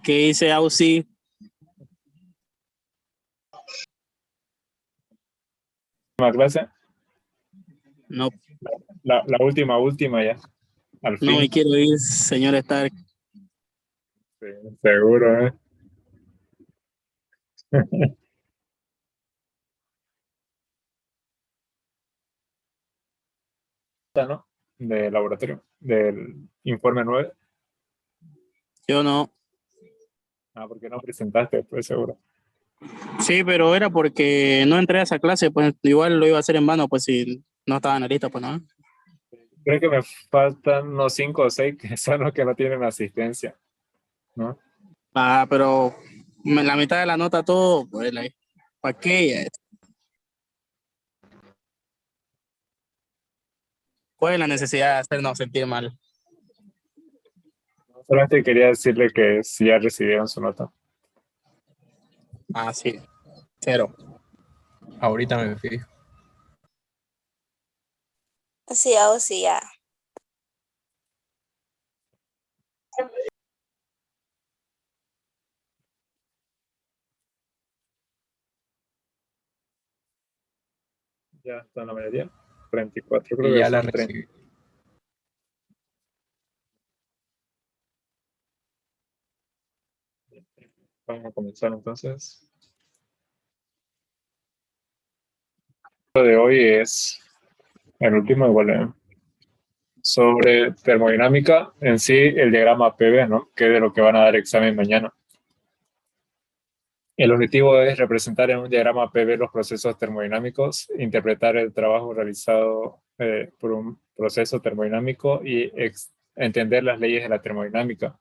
¿Qué dice Ausi? ¿Última clase? No, La última ya, al no me fin. quiero ir, señor Stark. Sí, seguro, ¿eh? ¿No? De laboratorio, del informe 9. Yo no. Ah, porque no presentaste, pues seguro. Sí, pero era porque no entré a esa clase, pues igual lo iba a hacer en vano, pues si no estaba en la lista, pues no. Creo que me faltan unos 5 o 6 que son los que no tienen asistencia, ¿no? Ah, pero la mitad de la nota todo, pues, ¿para qué? ¿Cuál es la necesidad de hacernos sentir mal? Solamente quería decirle que sí ya recibieron su nota. Ah, sí, 0. Ahorita me fijo. Sí, Ausi, ya. Ya está en la mayoría. 34, creo Y que ya la son 30. recibí. Vamos a comenzar entonces. Lo de hoy es el último, igual, sobre termodinámica, en sí, el diagrama PV, ¿no? Que es de lo que van a dar examen mañana. El objetivo es representar en un diagrama PV los procesos termodinámicos, interpretar el trabajo realizado por un proceso termodinámico y entender las leyes de la termodinámica.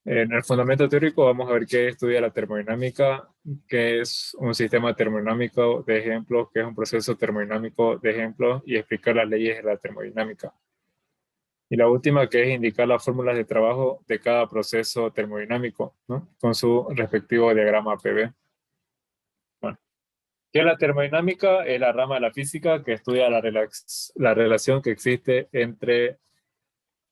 En el fundamento teórico vamos a ver qué estudia la termodinámica, qué es un sistema termodinámico de ejemplo, qué es un proceso termodinámico de ejemplo y explicar las leyes de la termodinámica. Y la última, que es indicar las fórmulas de trabajo de cada proceso termodinámico, ¿no? Con su respectivo diagrama PV. Bueno, ¿qué es la termodinámica? Es la rama de la física que estudia la relación que existe entre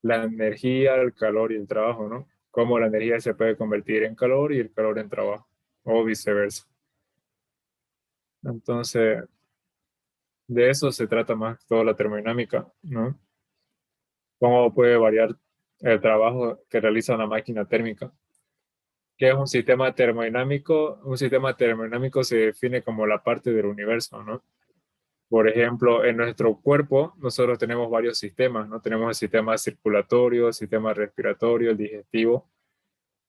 la energía, el calor y el trabajo, ¿no? Cómo la energía se puede convertir en calor y el calor en trabajo, o viceversa. Entonces, de eso se trata más toda la termodinámica, ¿no? Cómo puede variar el trabajo que realiza una máquina térmica. ¿Qué es un sistema termodinámico? Un sistema termodinámico se define como la parte del universo, ¿no? Por ejemplo, en nuestro cuerpo nosotros tenemos varios sistemas, ¿no? Tenemos el sistema circulatorio, el sistema respiratorio, el digestivo,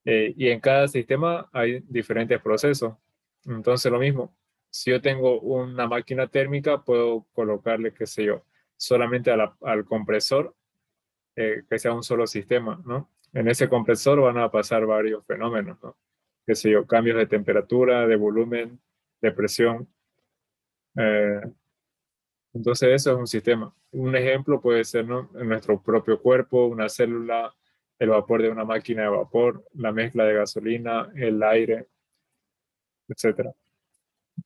y en cada sistema hay diferentes procesos. Entonces lo mismo, si yo tengo una máquina térmica, puedo colocarle, qué sé yo, solamente al compresor, que sea un solo sistema, ¿no? En ese compresor van a pasar varios fenómenos, ¿no? Qué sé yo, cambios de temperatura, de volumen, de presión. Eh, entonces eso es un sistema. Un ejemplo puede ser, ¿no? En nuestro propio cuerpo, una célula, el vapor de una máquina de vapor, la mezcla de gasolina, el aire, etcétera.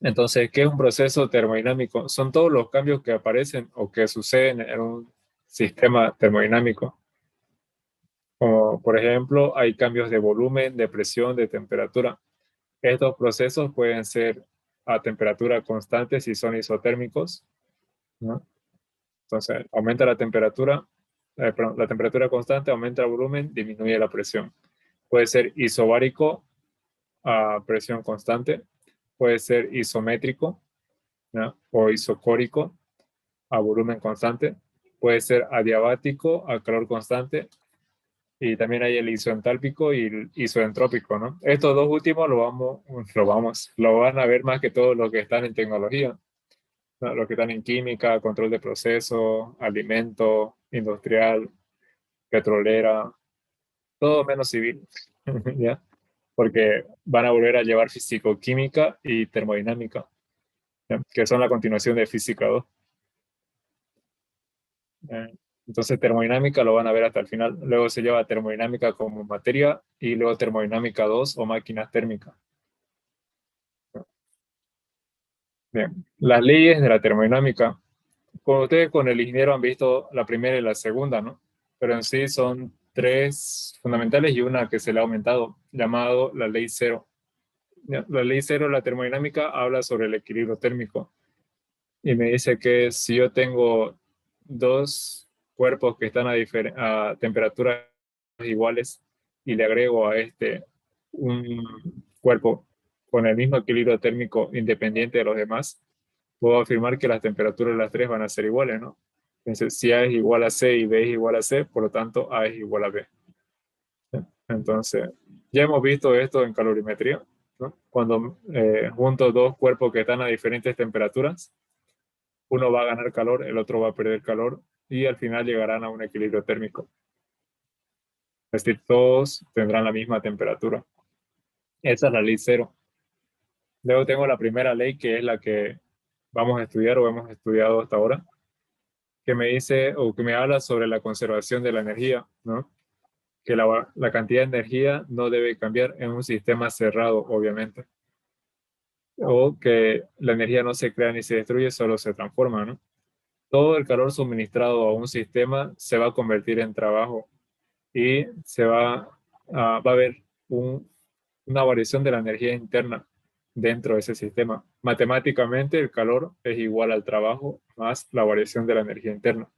Entonces, ¿qué es un proceso termodinámico? Son todos los cambios que aparecen o que suceden en un sistema termodinámico. Como por ejemplo, hay cambios de volumen, de presión, de temperatura. Estos procesos pueden ser a temperatura constante si son isotérmicos, ¿no? Entonces, aumenta la temperatura, perdón, la temperatura constante, aumenta el volumen, disminuye la presión. Puede ser isobárico a presión constante, puede ser isométrico, ¿no? O isocórico a volumen constante, puede ser adiabático a calor constante, y también hay el isoentálpico y el isoentrópico, ¿no? Estos dos últimos lo van a ver más que todos los que están en tecnología, ¿no? Los que están en química, control de procesos, alimento, industrial, petrolera, todo menos civil, ¿ya? Porque van a volver a llevar físico-química y termodinámica, ¿ya? Que son la continuación de física 2. Entonces termodinámica lo van a ver hasta el final. Luego se lleva termodinámica como materia y luego termodinámica 2 o máquinas térmicas. Bien, las leyes de la termodinámica. Como ustedes con el ingeniero han visto la primera y la segunda, ¿no? Pero en sí son tres fundamentales y una que se le ha aumentado, llamado la ley cero. La ley cero de la termodinámica habla sobre el equilibrio térmico y me dice que si yo tengo dos cuerpos que están a temperaturas iguales y le agrego a este un cuerpo con el mismo equilibrio térmico independiente de los demás, puedo afirmar que las temperaturas de las tres van a ser iguales, ¿no? Entonces, si A es igual a C y B es igual a C, por lo tanto A es igual a B. Entonces, ya hemos visto esto en calorimetría, ¿no? Cuando junto dos cuerpos que están a diferentes temperaturas, uno va a ganar calor, el otro va a perder calor y al final llegarán a un equilibrio térmico. Es decir, todos tendrán la misma temperatura. Esa es la ley cero. Luego tengo la primera ley, que es la que vamos a estudiar o hemos estudiado hasta ahora, que me dice o que me habla sobre la conservación de la energía, ¿no? Que la cantidad de energía no debe cambiar en un sistema cerrado, obviamente. O que la energía no se crea ni se destruye, solo se transforma, ¿no? Todo el calor suministrado a un sistema se va a convertir en trabajo y va a haber una variación de la energía interna dentro de ese sistema. Matemáticamente, el calor es igual al trabajo más la variación de la energía interna.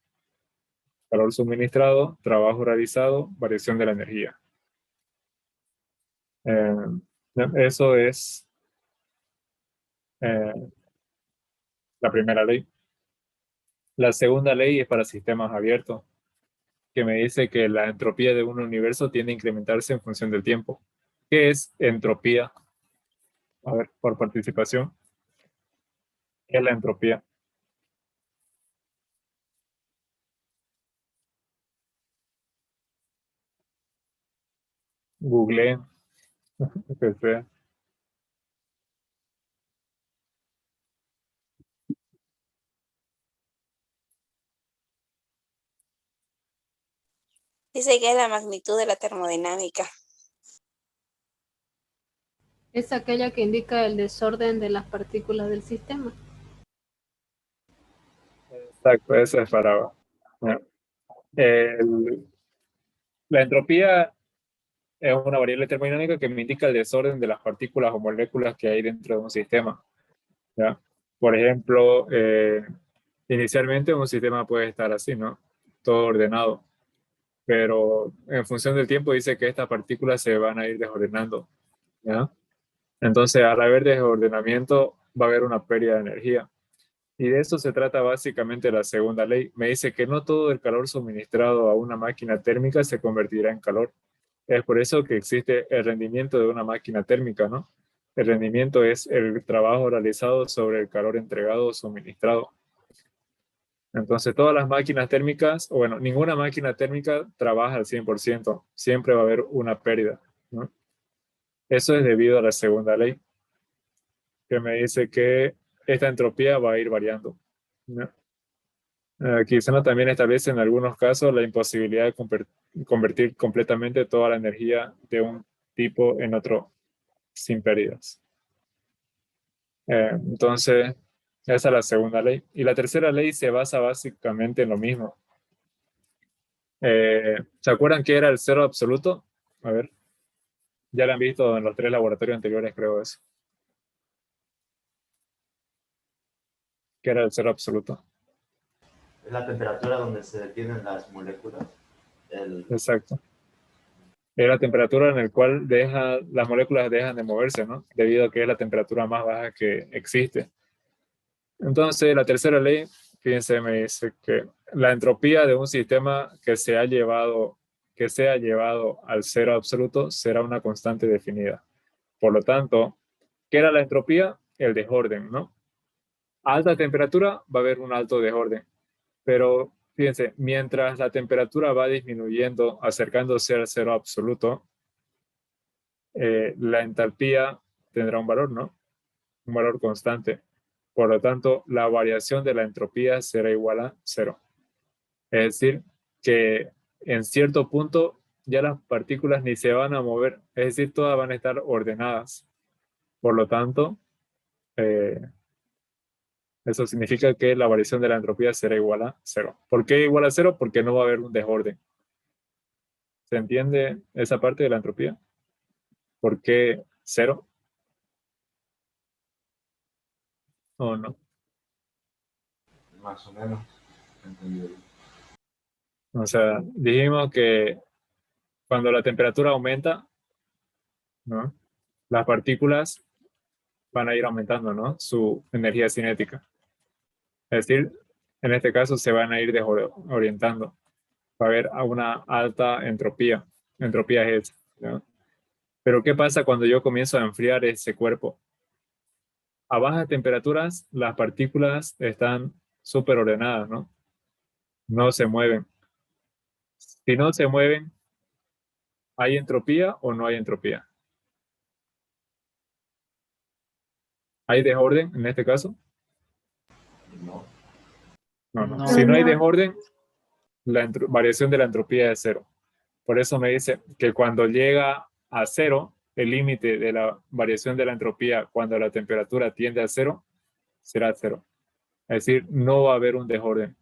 Calor suministrado, trabajo realizado, variación de la energía. Eso es eh, la primera ley. La segunda ley es para sistemas abiertos, que me dice que la entropía de un universo tiende a incrementarse en función del tiempo. ¿Qué es entropía? A ver, por participación. ¿Qué es la entropía? Google. Dice que es la magnitud de la termodinámica. Es aquella que indica el desorden de las partículas del sistema. Exacto, eso es para... la entropía es una variable termodinámica que me indica el desorden de las partículas o moléculas que hay dentro de un sistema, ¿ya? Por ejemplo, inicialmente un sistema puede estar así, ¿no? Todo ordenado, pero en función del tiempo dice que estas partículas se van a ir desordenando, ¿ya? Entonces, al haber desordenamiento, va a haber una pérdida de energía. Y de eso se trata básicamente la segunda ley. Me dice que no todo el calor suministrado a una máquina térmica se convertirá en calor. Es por eso que existe el rendimiento de una máquina térmica, ¿no? El rendimiento es el trabajo realizado sobre el calor entregado o suministrado. Entonces, todas las máquinas térmicas, o bueno, ninguna máquina térmica trabaja al 100%. Siempre va a haber una pérdida, ¿no? Eso es debido a la segunda ley, que me dice que esta entropía va a ir variando, ¿no? Quizá también establece en algunos casos la imposibilidad de convertir completamente toda la energía de un tipo en otro sin pérdidas. Entonces, esa es la segunda ley. Y la tercera ley se basa básicamente en lo mismo. ¿Se acuerdan qué era el cero absoluto? A ver, ya lo han visto en los tres laboratorios anteriores, creo eso. ¿Qué era el cero absoluto? Es la temperatura donde se detienen las moléculas. Exacto. Es la temperatura en la cual las moléculas dejan de moverse, ¿no? Debido a que es la temperatura más baja que existe. Entonces, la tercera ley, fíjense, me dice que la entropía de un sistema que sea llevado al cero absoluto será una constante definida. Por lo tanto, ¿qué era la entropía? El desorden, ¿no? A alta temperatura va a haber un alto desorden, pero fíjense, mientras la temperatura va disminuyendo, acercándose al cero absoluto, la entalpía tendrá un valor, ¿no? Un valor constante. Por lo tanto, la variación de la entropía será igual a cero. Es decir, que en cierto punto ya las partículas ni se van a mover, es decir, todas van a estar ordenadas. Por lo tanto, eso significa que la variación de la entropía será igual a cero. ¿Por qué igual a cero? Porque no va a haber un desorden. ¿Se entiende esa parte de la entropía? ¿Por qué 0? ¿O no? Más o menos. Entendido. O sea, dijimos que cuando la temperatura aumenta, ¿no? Las partículas van a ir aumentando, ¿no? Su energía cinética. Es decir, en este caso se van a ir desorientando. Va a haber una alta entropía. Entropía es, ¿no? Pero ¿qué pasa cuando yo comienzo a enfriar ese cuerpo? A bajas temperaturas, las partículas están súper ordenadas, ¿no? No se mueven. Si no se mueven, ¿hay entropía o no hay entropía? ¿Hay desorden en este caso? No. No. No. Si no hay No. desorden, la variación de la entropía es 0. Por eso me dice que cuando llega a 0, el límite de la variación de la entropía cuando la temperatura tiende a 0, será 0. Es decir, no va a haber un desorden,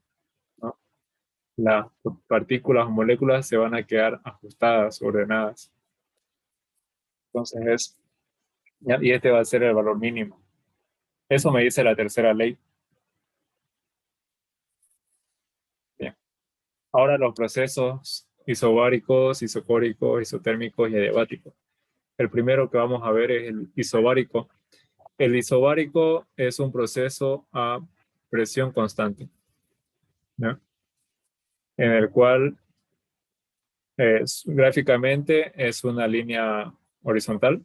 ¿no? Las partículas o moléculas se van a quedar ajustadas, ordenadas. Entonces, y este va a ser el valor mínimo. Eso me dice la tercera ley. Bien. Ahora los procesos isobáricos, isocóricos, isotérmicos y adiabáticos. El primero que vamos a ver es el isobárico. El isobárico es un proceso a presión constante, ¿no? En el cual gráficamente es una línea horizontal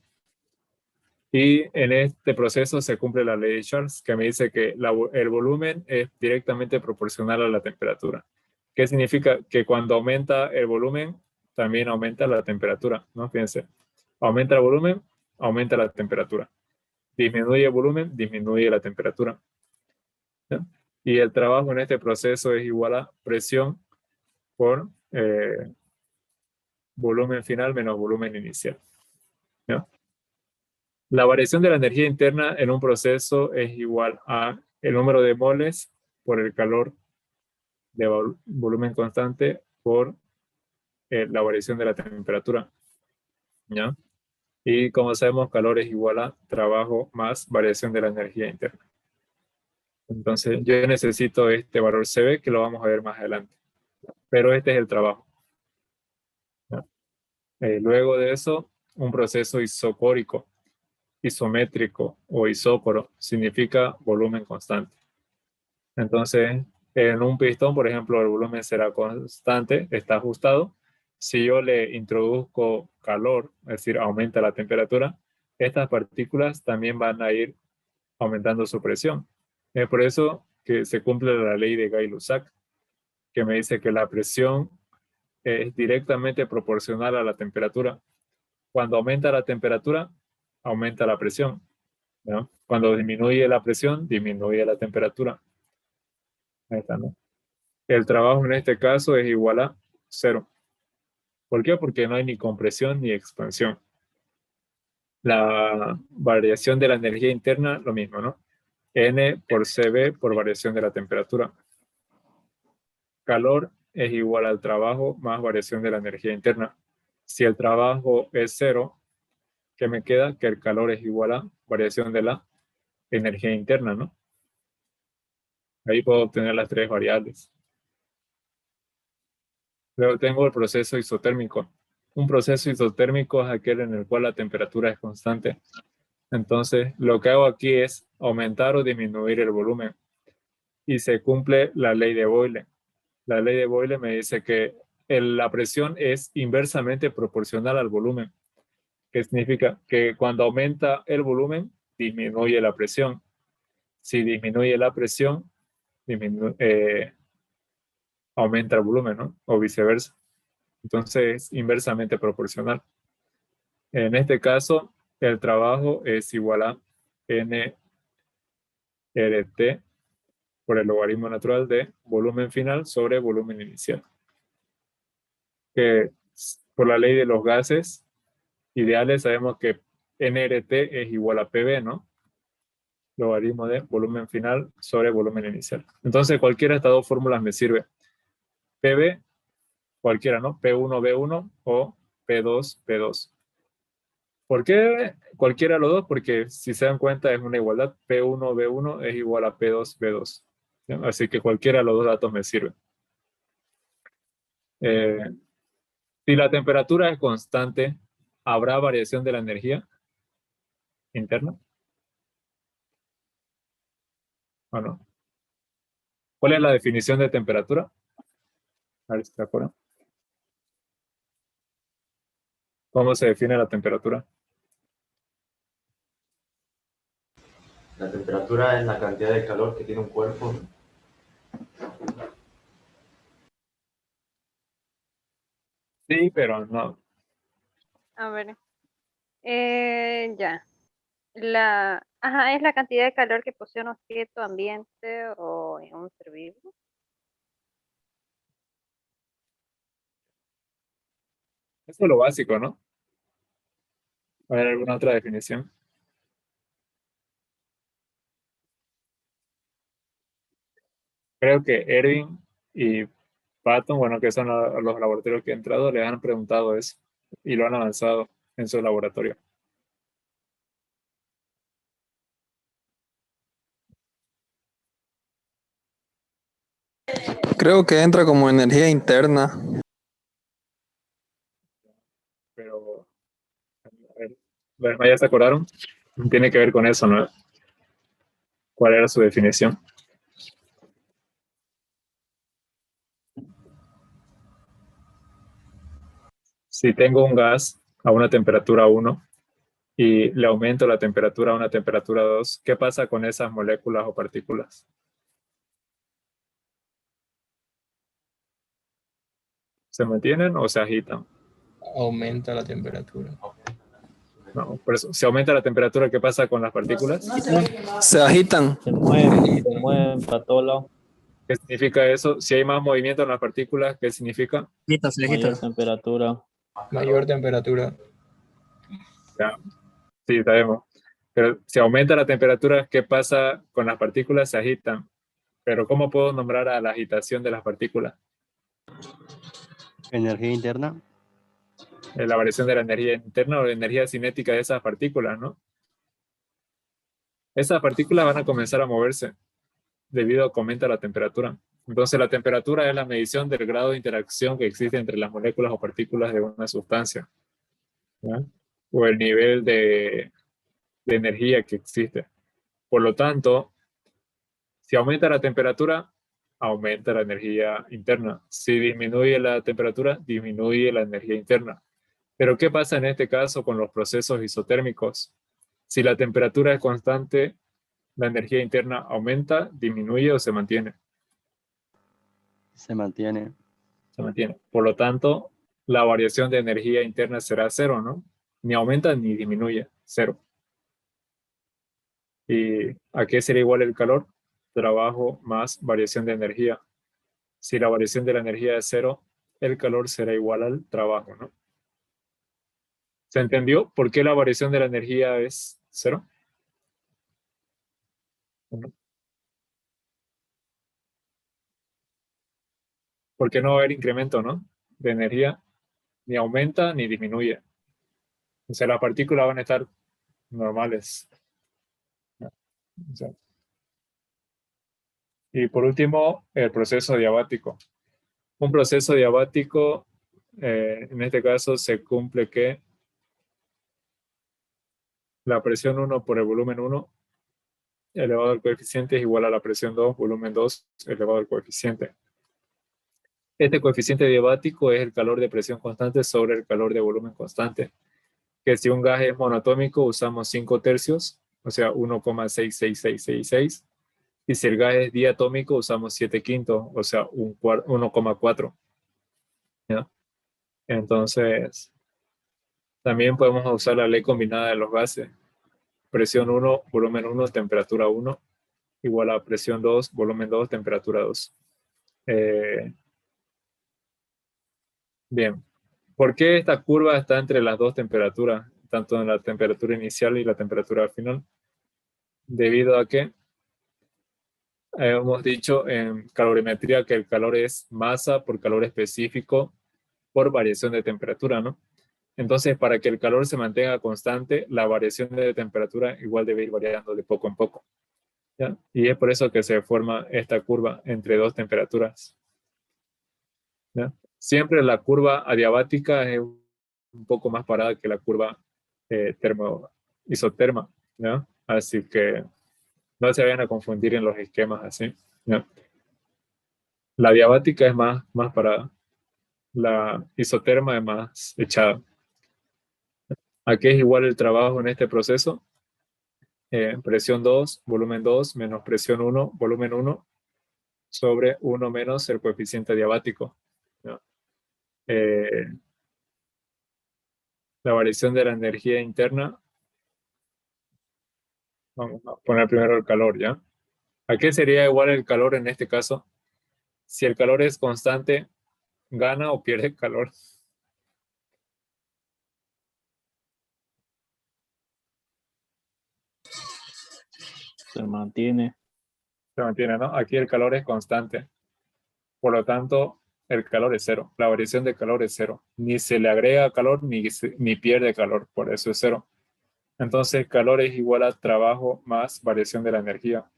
y en este proceso se cumple la ley de Charles que me dice que el volumen es directamente proporcional a la temperatura. ¿Qué significa? Que cuando aumenta el volumen también aumenta la temperatura, ¿no? Fíjense, aumenta el volumen, aumenta la temperatura. Disminuye el volumen, disminuye la temperatura, ¿no? Y el trabajo en este proceso es igual a presión por volumen final menos volumen inicial, ¿no? La variación de la energía interna en un proceso es igual a el número de moles por el calor de volumen constante por la variación de la temperatura, ¿ya? Y como sabemos, calor es igual a trabajo más variación de la energía interna. Entonces, yo necesito este valor CB, que lo vamos a ver más adelante. Pero este es el trabajo, ¿ya? Luego de eso, un proceso isocórico, isométrico o isócoro significa volumen constante. Entonces, en un pistón, por ejemplo, el volumen será constante, está ajustado. Si yo le introduzco calor, es decir, aumenta la temperatura, estas partículas también van a ir aumentando su presión. Es por eso que se cumple la ley de Gay-Lussac, que me dice que la presión es directamente proporcional a la temperatura. Cuando aumenta la temperatura, aumenta la presión, ¿no? Cuando disminuye la presión, disminuye la temperatura. Ahí está, ¿no? El trabajo en este caso es igual a 0. ¿Por qué? Porque no hay ni compresión ni expansión. La variación de la energía interna, lo mismo, ¿no? N por CB por variación de la temperatura. Calor es igual al trabajo más variación de la energía interna. Si el trabajo es 0, ¿qué me queda? Que el calor es igual a variación de la energía interna, ¿no? Ahí puedo obtener las tres variables. Luego tengo el proceso isotérmico. Un proceso isotérmico es aquel en el cual la temperatura es constante. Entonces, lo que hago aquí es aumentar o disminuir el volumen. Y se cumple la ley de Boyle. La ley de Boyle me dice que la presión es inversamente proporcional al volumen. ¿Qué significa? Que cuando aumenta el volumen, disminuye la presión. Si disminuye la presión, aumenta el volumen, ¿no? O viceversa. Entonces, inversamente proporcional. En este caso, el trabajo es igual a NRT por el logaritmo natural de volumen final sobre volumen inicial. Que por la ley de los gases ideales sabemos que NRT es igual a PV, ¿no? Logaritmo de volumen final sobre volumen inicial. Entonces, cualquiera de estas dos fórmulas me sirve. PV cualquiera, ¿no? P1, B1 o P2, P2. ¿Por qué cualquiera de los dos? Porque si se dan cuenta es una igualdad. P1, B1 es igual a P2, B2. ¿Sí? Así que cualquiera de los dos datos me sirve. Si la temperatura es constante, ¿habrá variación de la energía interna? ¿O no? ¿Cuál es la definición de temperatura? A ver si se acuerdan. ¿Cómo se define la temperatura? La temperatura es la cantidad de calor que tiene un cuerpo. Sí, pero no. A ver. Ya. Es la cantidad de calor que posee un objeto, ambiente o en un ser vivo. Eso es lo básico, ¿no? ¿Hay alguna otra definición? Creo que Erwin y Patton, bueno, que son los laboratorios que he entrado, les han preguntado eso y lo han avanzado en su laboratorio. Creo que entra como energía interna. Pero, a ver, ¿los demás ya se acordaron? Tiene que ver con eso, ¿no? ¿Cuál era su definición? Si tengo un gas a una temperatura 1 y le aumento la temperatura a una temperatura 2, ¿qué pasa con esas moléculas o partículas? ¿Se mantienen o se agitan? Aumenta la temperatura. No, por eso, si aumenta la temperatura, ¿qué pasa con las partículas? Se agitan. Se mueven para todos lados. ¿Qué significa eso? Si hay más movimiento en las partículas, ¿qué significa? Se Mayor agita. temperatura. Mayor temperatura. Ya, sí, sabemos. Pero si aumenta la temperatura, ¿qué pasa con las partículas? Se agitan. Pero ¿cómo puedo nombrar a la agitación de las partículas? Energía interna. La variación de la energía interna o la energía cinética de esas partículas, ¿no? Esas partículas van a comenzar a moverse debido a que aumenta la temperatura. Entonces la temperatura es la medición del grado de interacción que existe entre las moléculas o partículas de una sustancia, ¿ya? O el nivel de energía que existe. Por lo tanto, si aumenta la temperatura, aumenta la energía interna. Si disminuye la temperatura, disminuye la energía interna. Pero ¿qué pasa en este caso con los procesos isotérmicos? Si la temperatura es constante, ¿la energía interna aumenta, disminuye o se mantiene? Se mantiene. Se mantiene. Por lo tanto, la variación de energía interna será cero, ¿no? Ni aumenta ni disminuye, cero. ¿Y a qué sería igual el calor? Trabajo más variación de energía. Si la variación de la energía es cero, el calor será igual al trabajo, ¿no? ¿Se entendió por qué la variación de la energía es cero? ¿No? Porque no va a haber incremento, ¿no? De energía, ni aumenta ni disminuye. O sea, las partículas van a estar normales. O sea, y por último, el proceso diabático. Un proceso diabático, en este caso, se cumple que la presión 1 por el volumen 1 elevado al coeficiente es igual a la presión 2, volumen 2 elevado al coeficiente. Este coeficiente diabático es el calor de presión constante sobre el calor de volumen constante. Que si un gas es monoatómico usamos 5 tercios, o sea 1,66666. Y si el gas es diatómico usamos 7 quintos, o sea 1,4. ¿Ya? Entonces, también podemos usar la ley combinada de los gases. Presión 1, volumen 1, temperatura 1, igual a presión 2, volumen 2, temperatura 2. Bien. ¿Por qué esta curva está entre las dos temperaturas, tanto en la temperatura inicial y la temperatura final? Debido a que hemos dicho en calorimetría que el calor es masa por calor específico por variación de temperatura, ¿no? Entonces, para que el calor se mantenga constante, la variación de temperatura igual debe ir variando de poco en poco, ¿ya? Y es por eso que se forma esta curva entre dos temperaturas, ¿ya? Siempre la curva adiabática es un poco más parada que la curva isoterma, ¿ya? Así que no se vayan a confundir en los esquemas así, ¿ya? La diabática es más parada, la isoterma es más echada. ¿A qué es igual el trabajo en este proceso? Presión 2, volumen 2, menos presión 1, volumen 1, sobre 1 menos el coeficiente adiabático, ¿no? La variación de la energía interna, vamos a poner primero el calor, ¿ya? ¿A qué sería igual el calor en este caso? Si el calor es constante, ¿gana o pierde calor? Se mantiene. Se mantiene, ¿no? Aquí el calor es constante. Por lo tanto, el calor es cero. La variación de calor es cero. Ni se le agrega calor ni pierde calor. Por eso es cero. Entonces, calor es igual a trabajo más variación de la energía.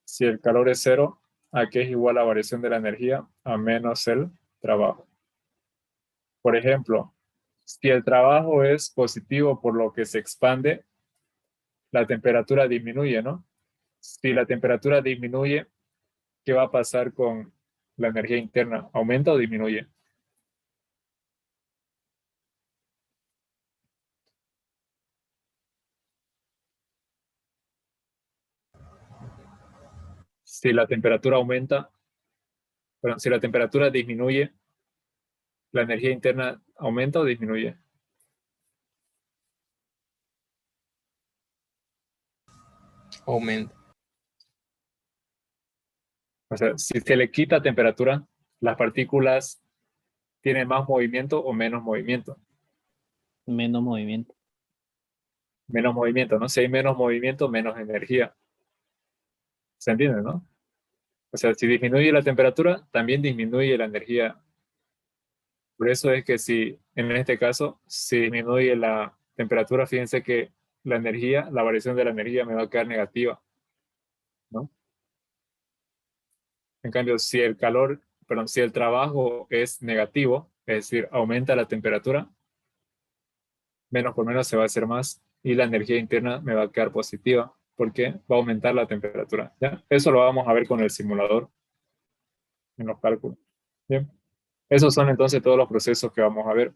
Si el calor es cero, ¿a qué es igual la variación de la energía? A menos el trabajo. Por ejemplo, si el trabajo es positivo por lo que se expande, la temperatura disminuye, ¿no? Si la temperatura disminuye, ¿qué va a pasar con la energía interna? ¿Aumenta o disminuye? Si la temperatura aumenta, perdón, si la temperatura disminuye, ¿la energía interna aumenta o disminuye? Aumenta. O sea, si se le quita temperatura, las partículas tienen más movimiento o menos movimiento. Menos movimiento. Menos movimiento, ¿no? Si hay menos movimiento, menos energía. ¿Se entiende, no? O sea, si disminuye la temperatura, también disminuye la energía. Por eso es que si, en este caso, si disminuye la temperatura, fíjense que la energía, la variación de la energía me va a quedar negativa, ¿no? En cambio, si el calor, perdón, si el trabajo es negativo, es decir, aumenta la temperatura, menos por menos se va a hacer más y la energía interna me va a quedar positiva porque va a aumentar la temperatura, ¿ya? Eso lo vamos a ver con el simulador en los cálculos. Bien. Esos son entonces todos los procesos que vamos a ver.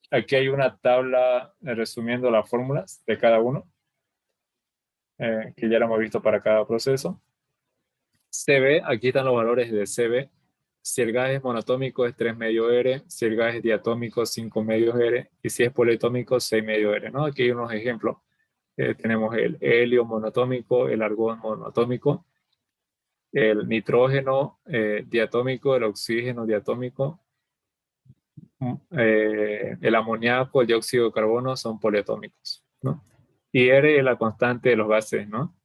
Aquí hay una tabla resumiendo las fórmulas de cada uno, que ya lo hemos visto para cada proceso. CB, aquí están los valores de CB. Si el gas es monotómico es 3 medio R, si el gas es diatómico 5 medios R y si es poliatómico 6 medio R, ¿no? Aquí hay unos ejemplos. Tenemos el helio monotómico, el argón monotómico, el nitrógeno diatómico, el oxígeno diatómico, el amoníaco, el dióxido de carbono son poliatómicos, ¿no? Y R es la constante de los gases, ¿no?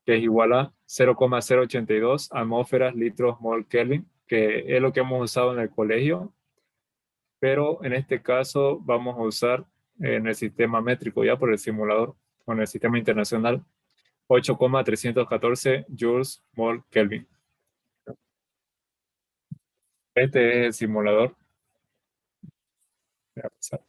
Que es igual a 0,082 atmósferas litros mol Kelvin, que es lo que hemos usado en el colegio, pero en este caso vamos a usar en el sistema métrico, ya por el simulador, o en el sistema internacional, 8,314 joules mol Kelvin. Este es el simulador. Voy a pasar.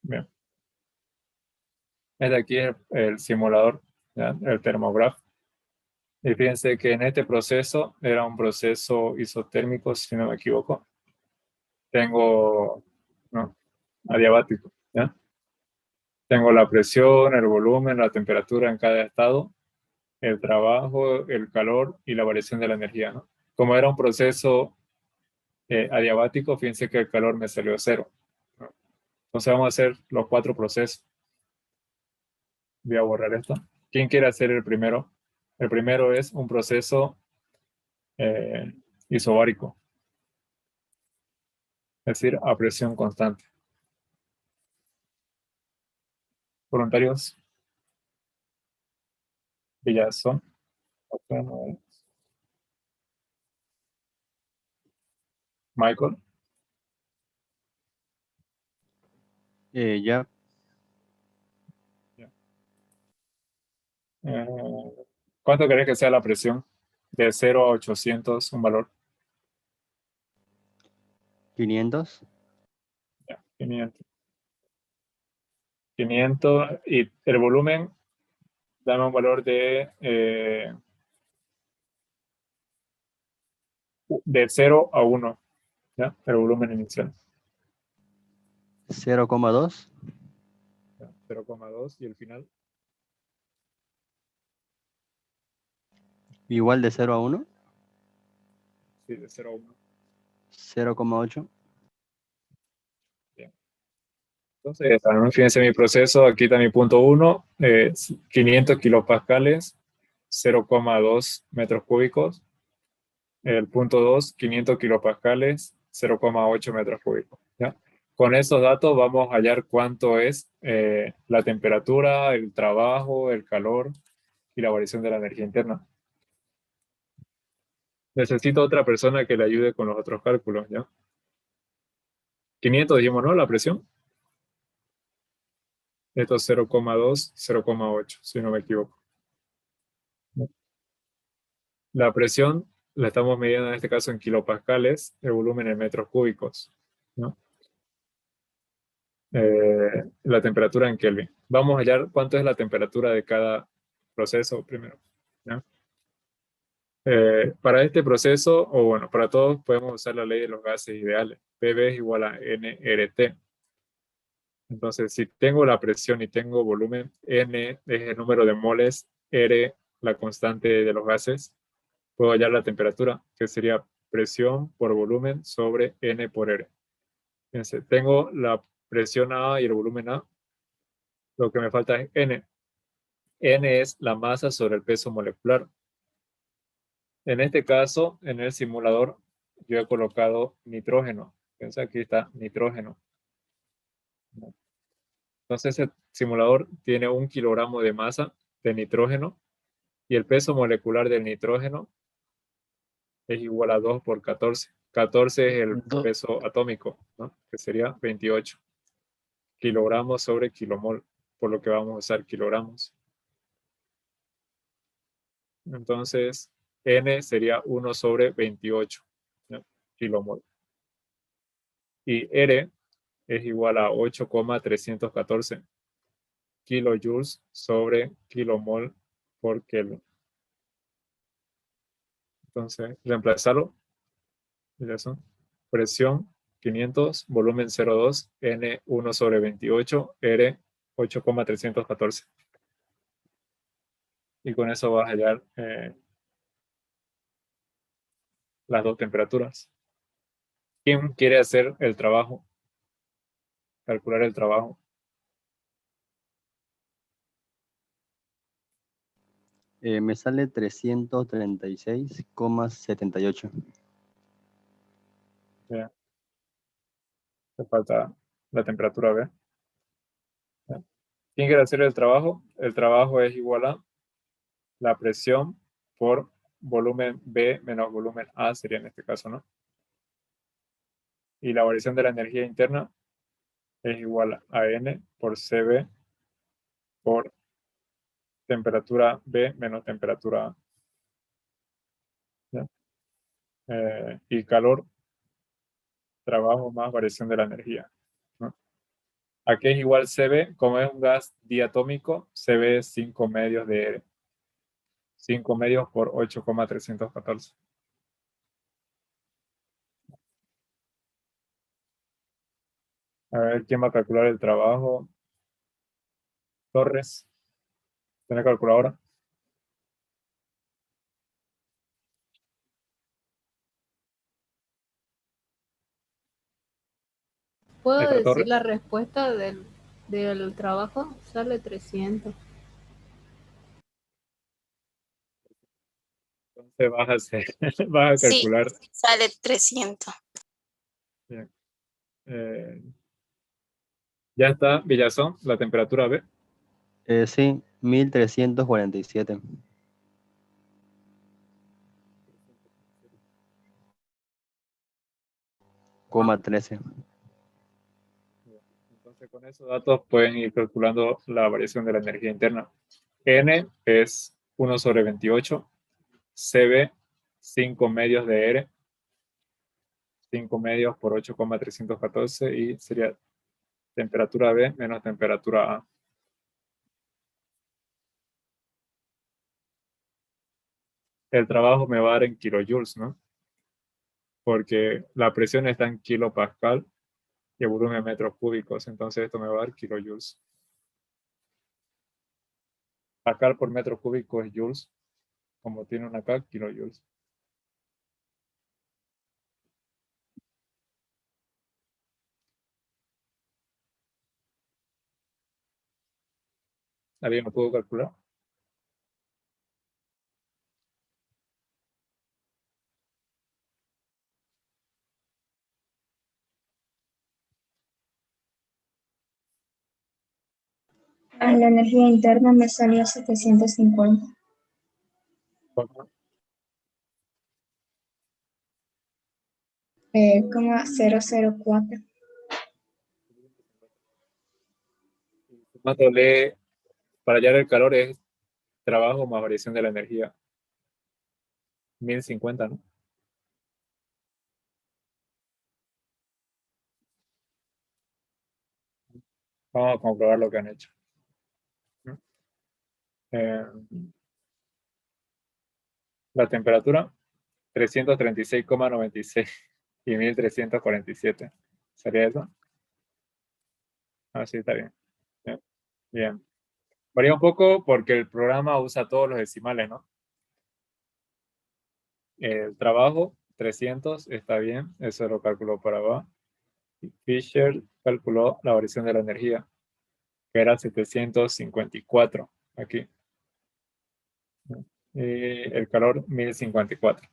Bien. Este aquí es el simulador, ¿ya? El termógrafo. Y fíjense que en este proceso era un proceso isotérmico, si no me equivoco. Tengo, no, adiabático, ¿ya? Tengo la presión, el volumen, la temperatura en cada estado, el trabajo, el calor y la variación de la energía, ¿no? Como era un proceso adiabático, fíjense que el calor me salió cero, ¿no? Entonces vamos a hacer los 4 procesos. Voy a borrar esto. ¿Quién quiere hacer el primero? El primero es un proceso isobárico, es decir, a presión constante. Voluntarios, Villazón. Opción no es. Michael. Ya. Eh, ¿Cuánto crees que sea la presión? De 0 a 800, un valor. 500. Ya, 500. 500 y el volumen, dame un valor de 0 a 1, ¿ya? El volumen inicial. 0,2. ¿Ya? 0,2 y el final. Igual de 0 a 1. Sí, de 0 a 1. 0,8. Bien. Entonces, fíjense mi proceso, aquí está mi punto 1, 500 kilopascales, 0,2 metros cúbicos. El punto 2, 500 kilopascales, 0,8 metros cúbicos. ¿Ya? Con esos datos vamos a hallar cuánto es la temperatura, el trabajo, el calor y la variación de la energía interna. Necesito otra persona que le ayude con los otros cálculos, ¿ya? 500 dijimos, ¿no? La presión. Esto es 0,2, 0,8, si no me equivoco. La presión la estamos midiendo en este caso en kilopascales, el volumen en metros cúbicos, ¿no? La temperatura en Kelvin. Vamos a hallar cuánto es la temperatura de cada proceso primero, ¿ya? Para este proceso, o bueno, para todos podemos usar la ley de los gases ideales. PV es igual a nRT. Entonces, si tengo la presión y tengo volumen, N es el número de moles, R la constante de los gases, puedo hallar la temperatura, que sería presión por volumen sobre N por R. Fíjense, tengo la presión A y el volumen A. Lo que me falta es N. N es la masa sobre el peso molecular. En este caso, en el simulador, yo he colocado nitrógeno. Fíjense, aquí está nitrógeno. Entonces, el simulador tiene 1 kilogramo de masa de nitrógeno y el peso molecular del nitrógeno es igual a 2 por 14. 14 es el peso atómico, ¿no? Que sería 28 kilogramos sobre kilomol, por lo que vamos a usar kilogramos. Entonces, N sería 1 sobre 28, ¿no? Kilomol. Y R es igual a 8,314 kilojoules sobre kilomol por Kelvin. Entonces, reemplazarlo. Ya son. Presión 500, volumen 0,2, N 1 sobre 28, R 8,314. Y con eso vas a hallar las dos temperaturas. ¿Quién quiere hacer el trabajo? Calcular el trabajo. Me sale 336,78. Ya. Te falta la temperatura B. Ya. ¿Quién quiere hacer el trabajo? El trabajo es igual a la presión por volumen B menos volumen A, sería en este caso, ¿no? Y la variación de la energía interna es igual a N por CB por temperatura B menos temperatura A. ¿Ya? Y calor, trabajo más variación de la energía, ¿no? Aquí es igual CB, como es un gas diatómico, CB es 5 medios de R. 5 medios por 8,314. A ver, ¿quién va a calcular el trabajo? Torres. ¿Tiene calculadora? ¿Puedo ¿Está decir Torres? la respuesta del trabajo? Sale 300. Entonces vas a hacer, vas a Sí, calcular. sale 300. Bien. Ya está, Villazón, la temperatura B. Sí, 1347. 0,13. Entonces, con esos datos pueden ir calculando la variación de la energía interna. N es 1 sobre 28. CB, 5 medios de R. 5 medios por 8,314 y sería temperatura B menos temperatura A. El trabajo me va a dar en kilojoules, ¿no? Porque la presión está en kilopascal y el volumen en metros cúbicos, entonces esto me va a dar kilojoules. Pascal por metro cúbico es joules, como tiene una acá, kilojoules. ¿Alguien lo pudo calcular? La energía interna me salió 750. ¿Cómo? 004. Sumándole, para hallar el calor es trabajo más variación de la energía. 1050, ¿no? Vamos a comprobar lo que han hecho. La temperatura, 336,96 y 1347. ¿Sería eso? Ah, sí, está bien. Bien. Bien. Varía un poco porque el programa usa todos los decimales, ¿no? El trabajo, 300, está bien. Eso lo calculó por abajo. Fisher calculó la variación de la energía, que era 754 aquí. Y el calor, 1054.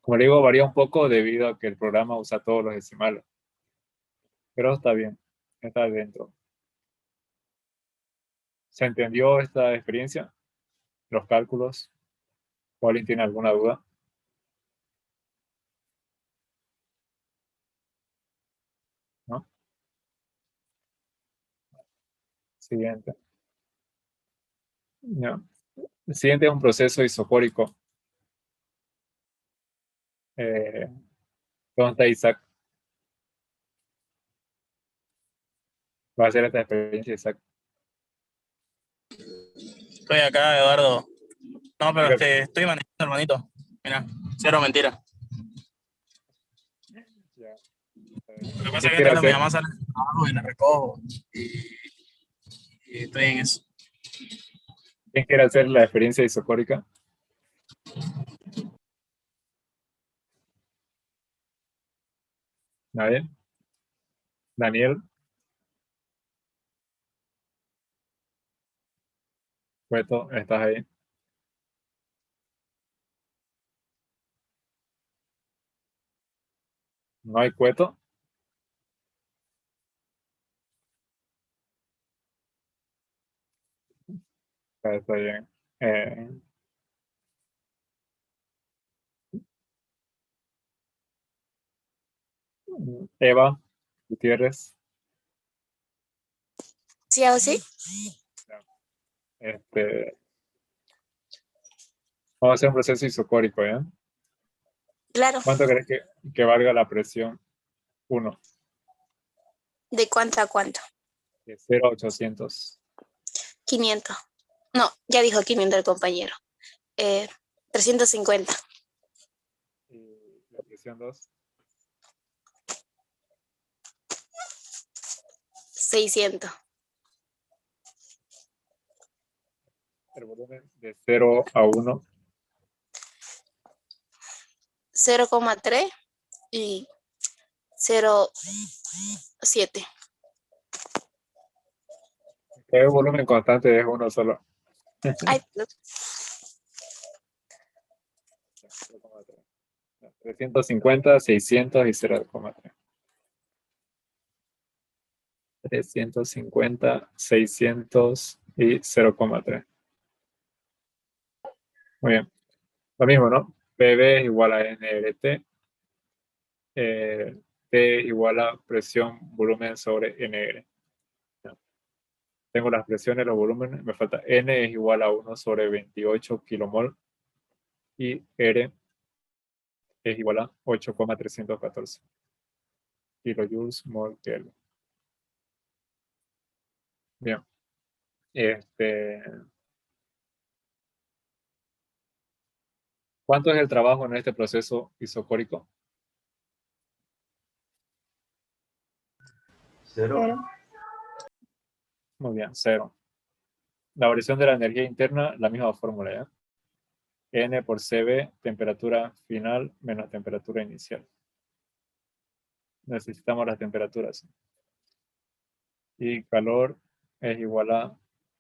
Como le digo, varía un poco debido a que el programa usa todos los decimales. Pero está bien, está dentro. ¿Se entendió esta experiencia? Los cálculos. ¿Alguien tiene alguna duda? ¿No? Siguiente. No. El siguiente es un proceso isocórico. ¿Dónde está Isaac? Va a hacer esta experiencia, Isaac. Estoy acá, Eduardo. No, pero estoy manejando, hermanito. Mira, cero mentira. Ya. Lo que pasa es que mi mamá sale del trabajo y la recojo. Y estoy en eso. ¿Quién quiere hacer la experiencia isocórica? ¿Nadie? ¿Daniel? Cueto, ¿estás ahí? ¿No hay Cueto? Está bien. Eva Gutiérrez. ¿Sí o sí? Vamos a hacer un proceso isocórico, ¿ya? Claro. ¿Cuánto crees que valga la presión? 1. ¿De cuánto a cuánto? De 0 a 800. 500. No, ya dijo 500 el compañero. 350. Y la presión 2. 600. El volumen de 0 a 1. 0,3 y 0,7. El volumen constante es uno solo. Ay, 350, 600 y 0,3. 350, 600 y 0,3. Muy bien. Lo mismo, ¿no? PV es igual a NRT. P igual a presión, volumen sobre NR. Tengo las presiones, los volúmenes, me falta N es igual a 1 sobre 28 kilomol y R es igual a 8,314 kilojoules mol Kelvin. Bien. ¿Cuánto es el trabajo en este proceso isocórico? 0. Cero. Muy bien, 0. La variación de la energía interna, la misma fórmula, ¿ya? N por CB, temperatura final menos temperatura inicial. Necesitamos las temperaturas. Y calor es igual a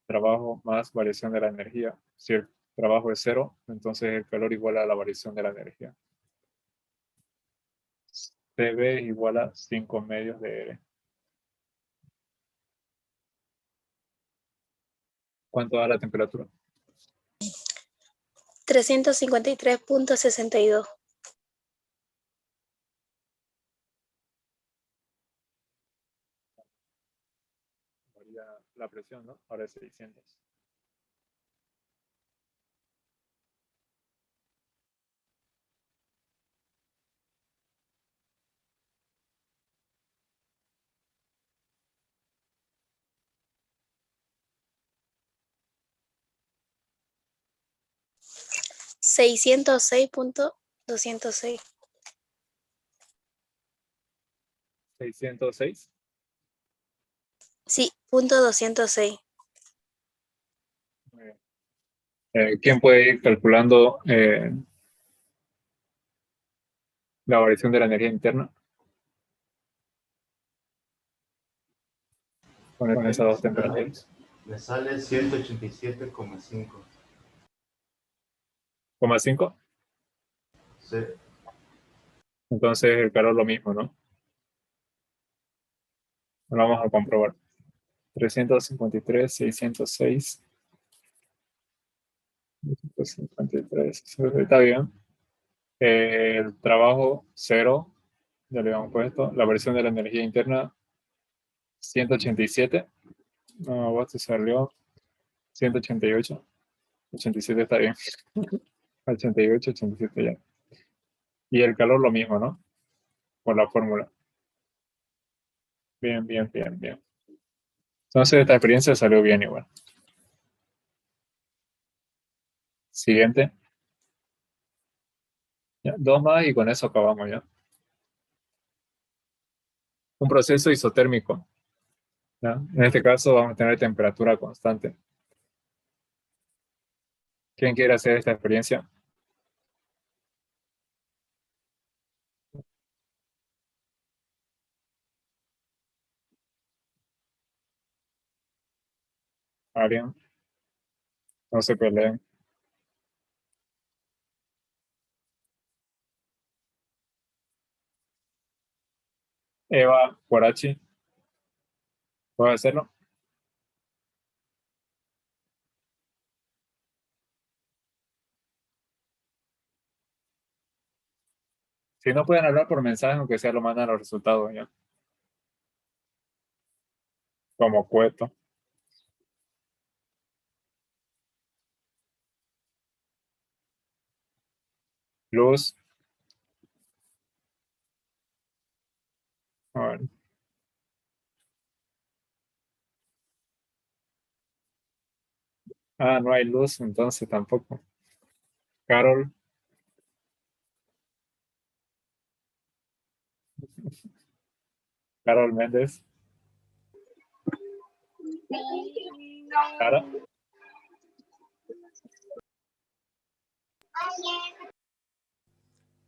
trabajo más variación de la energía. Si el trabajo es 0, entonces el calor igual a la variación de la energía. CB es igual a 5 medios de R. ¿Cuánto da la temperatura? 353.62. Varía la presión, ¿no? Ahora es 600. $606.206. 606. Sí, .206. Muy bien. ¿Quién puede ir calculando la variación de la energía interna? Con esas dos temperaturas. Me sale 187,5. ¿,5? Sí. Entonces el calor lo mismo, ¿no? Lo vamos a comprobar. 353, 606. 353, está bien. El trabajo 0, ya le habíamos puesto. La variación de la energía interna 187. No, vos te salió 188. 87 está bien. 88, 87 ya. Y el calor lo mismo, ¿no? Por la fórmula. Bien, bien, bien, bien. Entonces esta experiencia salió bien igual. Siguiente. Ya, 2 más y con eso acabamos ya. Un proceso isotérmico. ¿Ya? En este caso vamos a tener temperatura constante. ¿Quién quiere hacer esta experiencia? ¿Alguien? No se peleen. Eva Guarachi. ¿Puedo hacerlo? Si no pueden hablar por mensaje, aunque sea lo mandan los resultados ya. Como Cueto. Luz. A ver. Ah, no hay luz, entonces tampoco. Carol. Carol Méndez. Cara.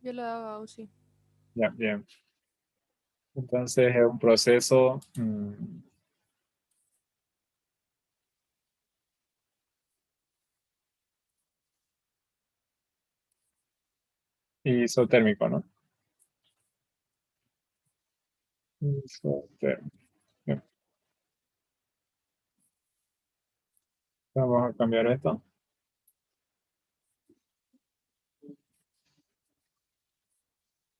Yo lo hago, sí. Ya, bien. Entonces es un proceso isotérmico, ¿no? Isotérmico. Bien. Vamos a cambiar esto.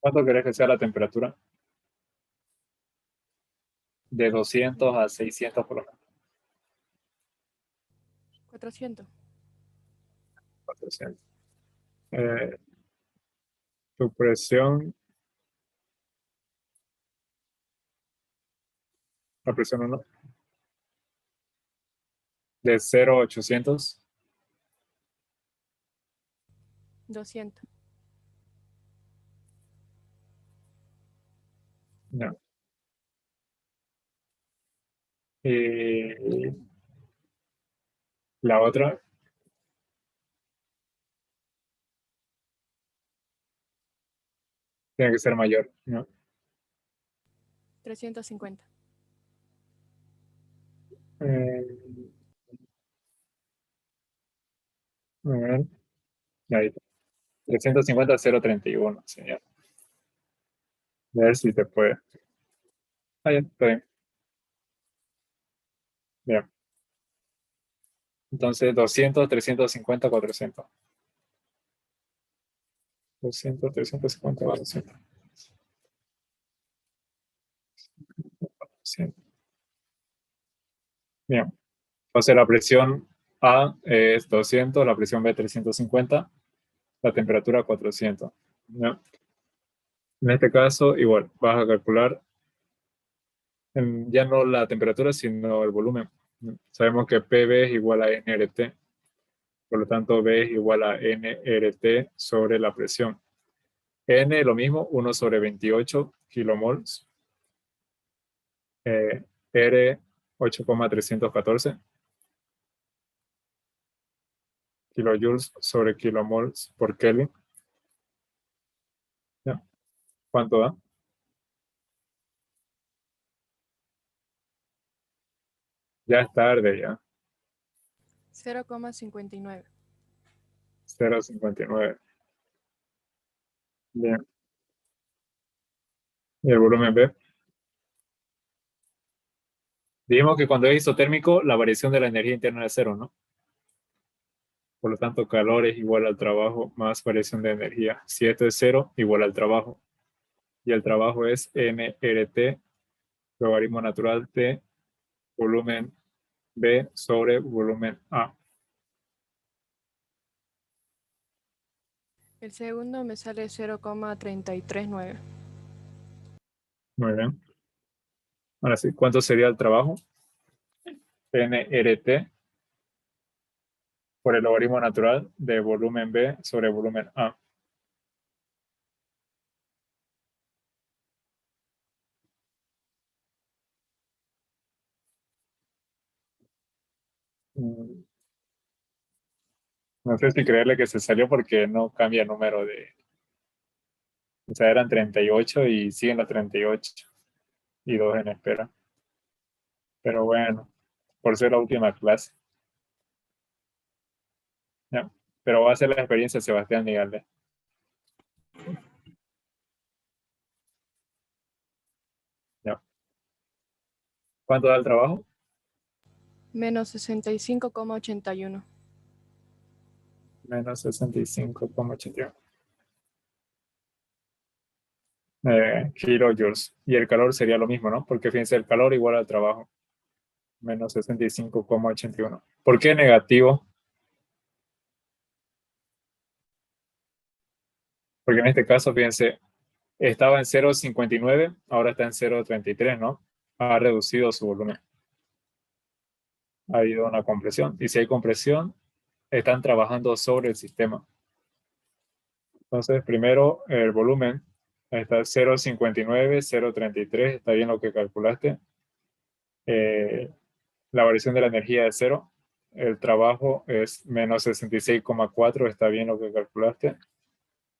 ¿Cuánto querés que sea la temperatura? de 200 a 600 por lo menos. 400. 400. Tu presión, la presión 1, de 0 a 800. 200. No. Y la otra, tiene que ser mayor, ¿no? 350. A ver, ahí está. 350 a 0.31, señor. A ver si te puede. Ah, ya, está bien. Bien. Entonces, 200, 350, 400. 200, 350, 400. 400. Bien. Entonces, la presión A es 200, la presión B 350, la temperatura 400. ¿No? En este caso, igual, vas a calcular ya no la temperatura, sino el volumen. Sabemos que PV es igual a nRT, por lo tanto B es igual a nRT sobre la presión. N lo mismo, 1 sobre 28 kilomols. R 8,314 kilojoules sobre kilomols por Kelvin. ¿Ya? ¿Cuánto da? Ya es tarde ya. 0,59. 0,59. Bien. ¿Y el volumen B? Dijimos que cuando es isotérmico, la variación de la energía interna es cero, ¿no? Por lo tanto, calor es igual al trabajo más variación de energía. Si esto es cero, igual al trabajo. Y el trabajo es nRT, logaritmo natural de volumen B sobre volumen A. El segundo me sale 0,339. Muy bien. Ahora sí, ¿cuánto sería el trabajo? nRT por el logaritmo natural de volumen B sobre volumen A. No sé si creerle que se salió porque no cambia el número de... O sea, eran 38 y siguen los 38 y 2 en espera. Pero bueno, por ser la última clase. Ya. Pero va a ser la experiencia Sebastián Nigalde. Ya. ¿Cuánto da el trabajo? Menos 65,81. Menos 65,81. Kilojoules. Y el calor sería lo mismo, ¿no? Porque fíjense, el calor igual al trabajo. Menos 65,81. ¿Por qué negativo? Porque en este caso, fíjense, estaba en 0,59, ahora está en 0,33, ¿no? Ha reducido su volumen. Ha habido una compresión. Y si hay compresión, están trabajando sobre el sistema. Entonces, primero el volumen está 0,59, 0,33, está bien lo que calculaste. La variación de la energía es 0. El trabajo es menos 66,4, está bien lo que calculaste.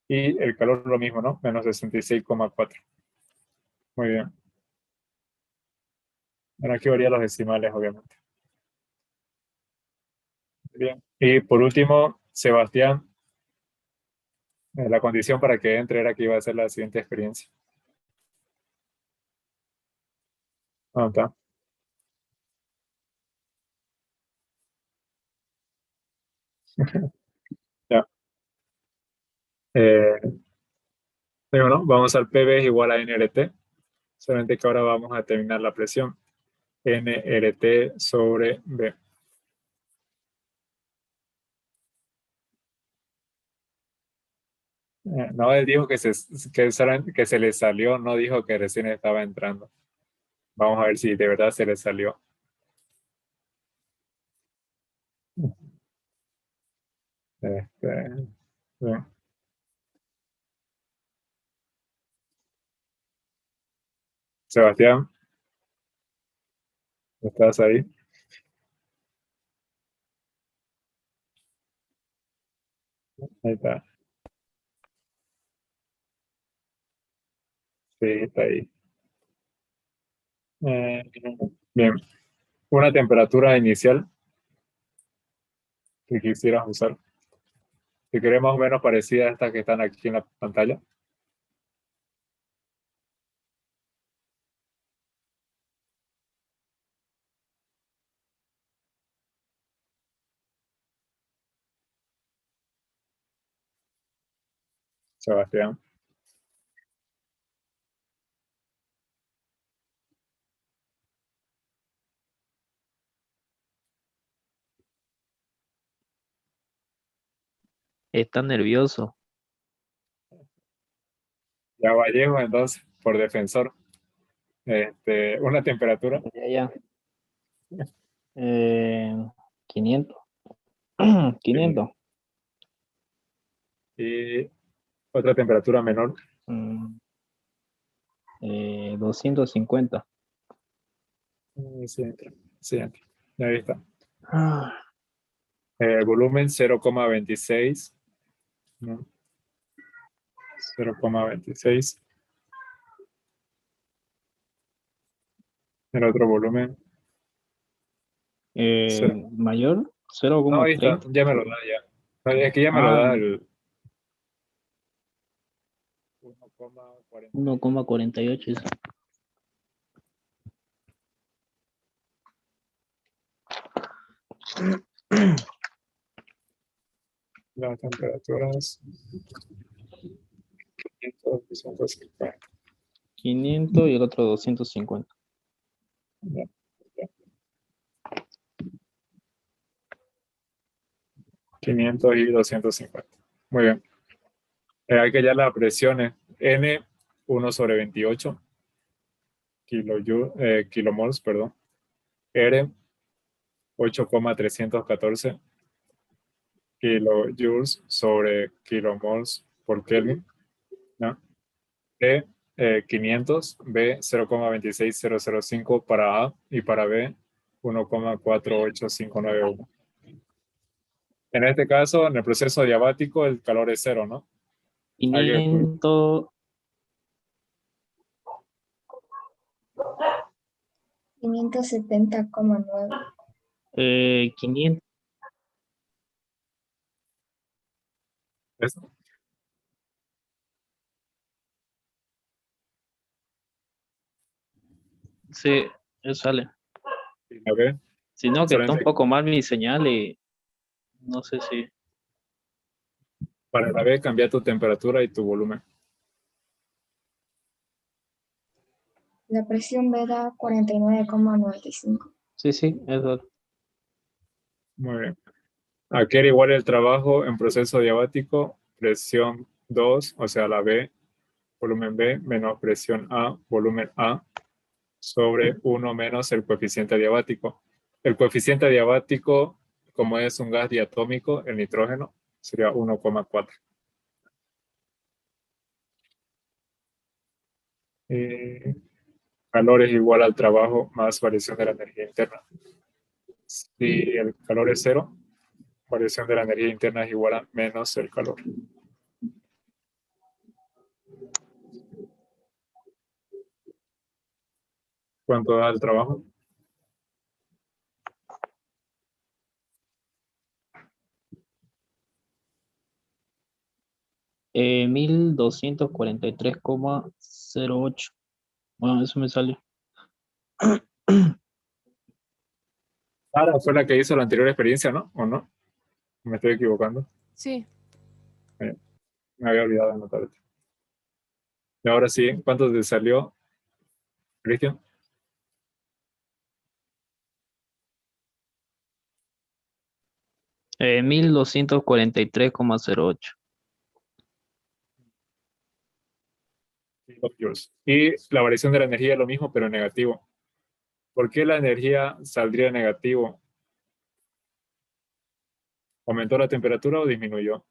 Y el calor lo mismo, ¿no? Menos 66,4. Muy bien. Bueno, aquí varían los decimales, obviamente. Bien. Y por último, Sebastián, la condición para que entre era que iba a ser la siguiente experiencia. ¿Dónde está? Ya. Bueno, vamos al PV es igual a nRT. Solamente que ahora vamos a determinar la presión. NRT sobre B. No, él dijo que se le salió, no dijo que recién estaba entrando. Vamos a ver si de verdad se le salió. Bien. Sebastián, ¿estás ahí? Ahí está. Sí, está ahí. Bien. Una temperatura inicial que quisieras usar. Si querés más o menos parecida a estas que están aquí en la pantalla. Sebastián. Está nervioso. Ya Vallejo, entonces, por defensor. Una temperatura. Ya. 500. 500. Y otra temperatura menor. 250. Siguiente. Ahí está. Volumen 0,26. ¿no? 0,26. El otro volumen. Mayor, No, ahí está. 0,30. Ya me lo da ya. No, es que ya me lo da el 1,40. 1,48. Las temperaturas 500, 250. 500 y el otro 250. Ya. 500 y 250. Muy bien. Hay que hallar las presiones. N 1/28 kilomoles, perdón. R 8,314 kilojoules sobre kilomoles por Kelvin. ¿no? E 500, B 0,26005 para A y para B 1,48591. En este caso, en el proceso diabático, el calor es cero, ¿no? 500. 570,9. 500. ¿Eso? Sí, eso sale. ¿Y la B? Sino que está un Solamente poco mal mi señal y no sé si. para la B, cambia tu temperatura y tu volumen. La presión B da 49,95. Sí, eso. Muy bien. Aquí era igual el trabajo en proceso diabático, presión 2, o sea, la B, volumen B, menos presión A, volumen A, sobre 1 menos el coeficiente diabático. El coeficiente diabático, como es un gas diatómico, el nitrógeno, sería 1,4. Calor es igual al trabajo más variación de la energía interna. Si el calor es cero, variación de la energía interna es igual a menos el calor. ¿Cuánto da el trabajo? Eh, 1243,08. Bueno, eso me sale. Sara fue la que hizo la anterior experiencia, ¿no? ¿O no? Me estoy equivocando. Sí, Me había olvidado de anotarte. Y ahora sí, ¿cuánto te salió? Cristian. Eh, 1243,08. Y la variación de la energía es lo mismo, pero en negativo. ¿Por qué la energía saldría negativo? ¿Aumentó la temperatura o disminuyó?